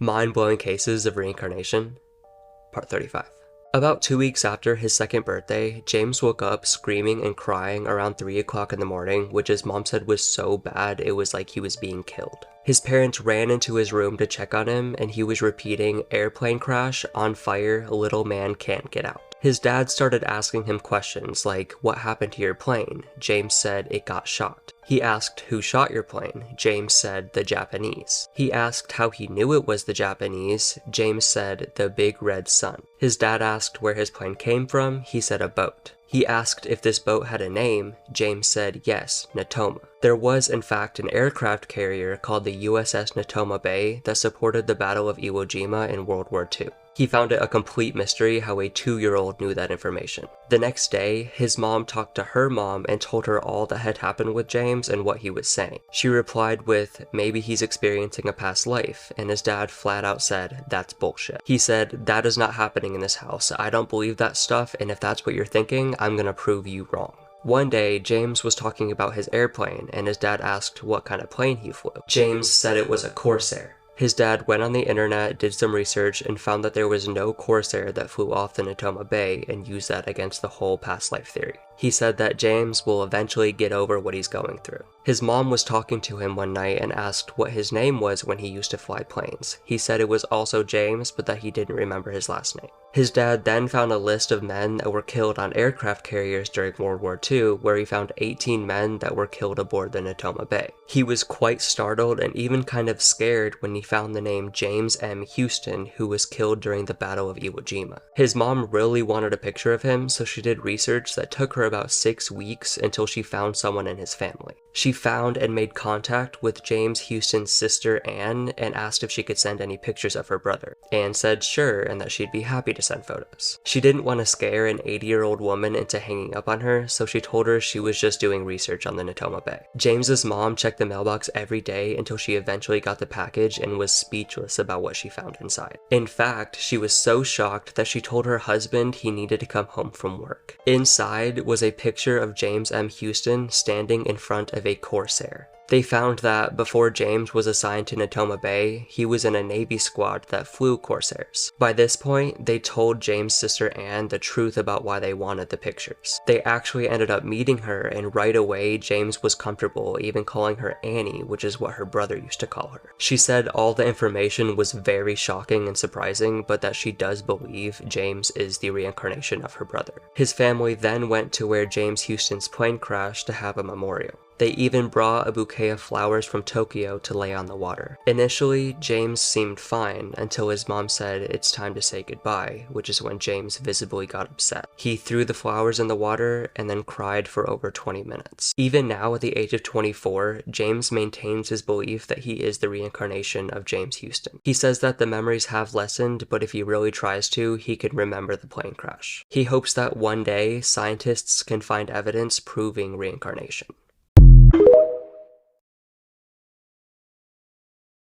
Mind-blowing cases of reincarnation, part 35. About 2 weeks after his second birthday, James woke up screaming and crying around 3 o'clock in the morning, which his mom said was so bad it was like he was being killed. His parents ran into his room to check on him, and he was repeating, "Airplane crash, on fire, little man can't get out." His dad started asking him questions like, "What happened to your plane?" James said, "It got shot." He asked, "Who shot your plane?" James said, "The Japanese." He asked how he knew it was the Japanese. James said, "The big red sun." His dad asked where his plane came from. He said, "A boat." He asked if this boat had a name. James said, "Yes, Natoma." There was, in fact, an aircraft carrier called the USS Natoma Bay that supported the Battle of Iwo Jima in World War II. He found it a complete mystery how a 2-year-old knew that information. The next day, his mom talked to her mom and told her all that had happened with James and what he was saying. She replied with, "Maybe he's experiencing a past life," and his dad flat out said, "That's bullshit." He said, "That is not happening in this house. I don't believe that stuff, and if that's what you're thinking, I'm gonna prove you wrong." One day, James was talking about his airplane, and his dad asked what kind of plane he flew. James said it was a Corsair. His dad went on the internet, did some research, and found that there was no Corsair that flew off the Natoma Bay and used that against the whole past life theory. He said that James will eventually get over what he's going through. His mom was talking to him one night and asked what his name was when he used to fly planes. He said it was also James, but that he didn't remember his last name. His dad then found a list of men that were killed on aircraft carriers during World War II, where he found 18 men that were killed aboard the Natoma Bay. He was quite startled and even kind of scared when he found the name James M. Houston, who was killed during the Battle of Iwo Jima. His mom really wanted a picture of him, so she did research that took her about 6 weeks until she found someone in his family. She found and made contact with James Houston's sister Anne and asked if she could send any pictures of her brother. Anne said sure, and that she'd be happy to send photos. She didn't want to scare an 80-year-old woman into hanging up on her, so she told her she was just doing research on the Natoma Bay. James's mom checked the mailbox every day until she eventually got the package and was speechless about what she found inside. In fact, she was so shocked that she told her husband he needed to come home from work. Inside was a picture of James M. Houston standing in front of a Corsair. They found that before James was assigned to Natoma Bay, he was in a Navy squad that flew Corsairs. By this point, they told James' sister Anne the truth about why they wanted the pictures. They actually ended up meeting her, and right away, James was comfortable even calling her Annie, which is what her brother used to call her. She said all the information was very shocking and surprising, but that she does believe James is the reincarnation of her brother. His family then went to where James Houston's plane crashed to have a memorial. They even brought a bouquet of flowers from Tokyo to lay on the water. Initially, James seemed fine until his mom said it's time to say goodbye, which is when James visibly got upset. He threw the flowers in the water and then cried for over 20 minutes. Even now, at the age of 24, James maintains his belief that he is the reincarnation of James Houston. He says that the memories have lessened, but if he really tries to, he can remember the plane crash. He hopes that one day, scientists can find evidence proving reincarnation.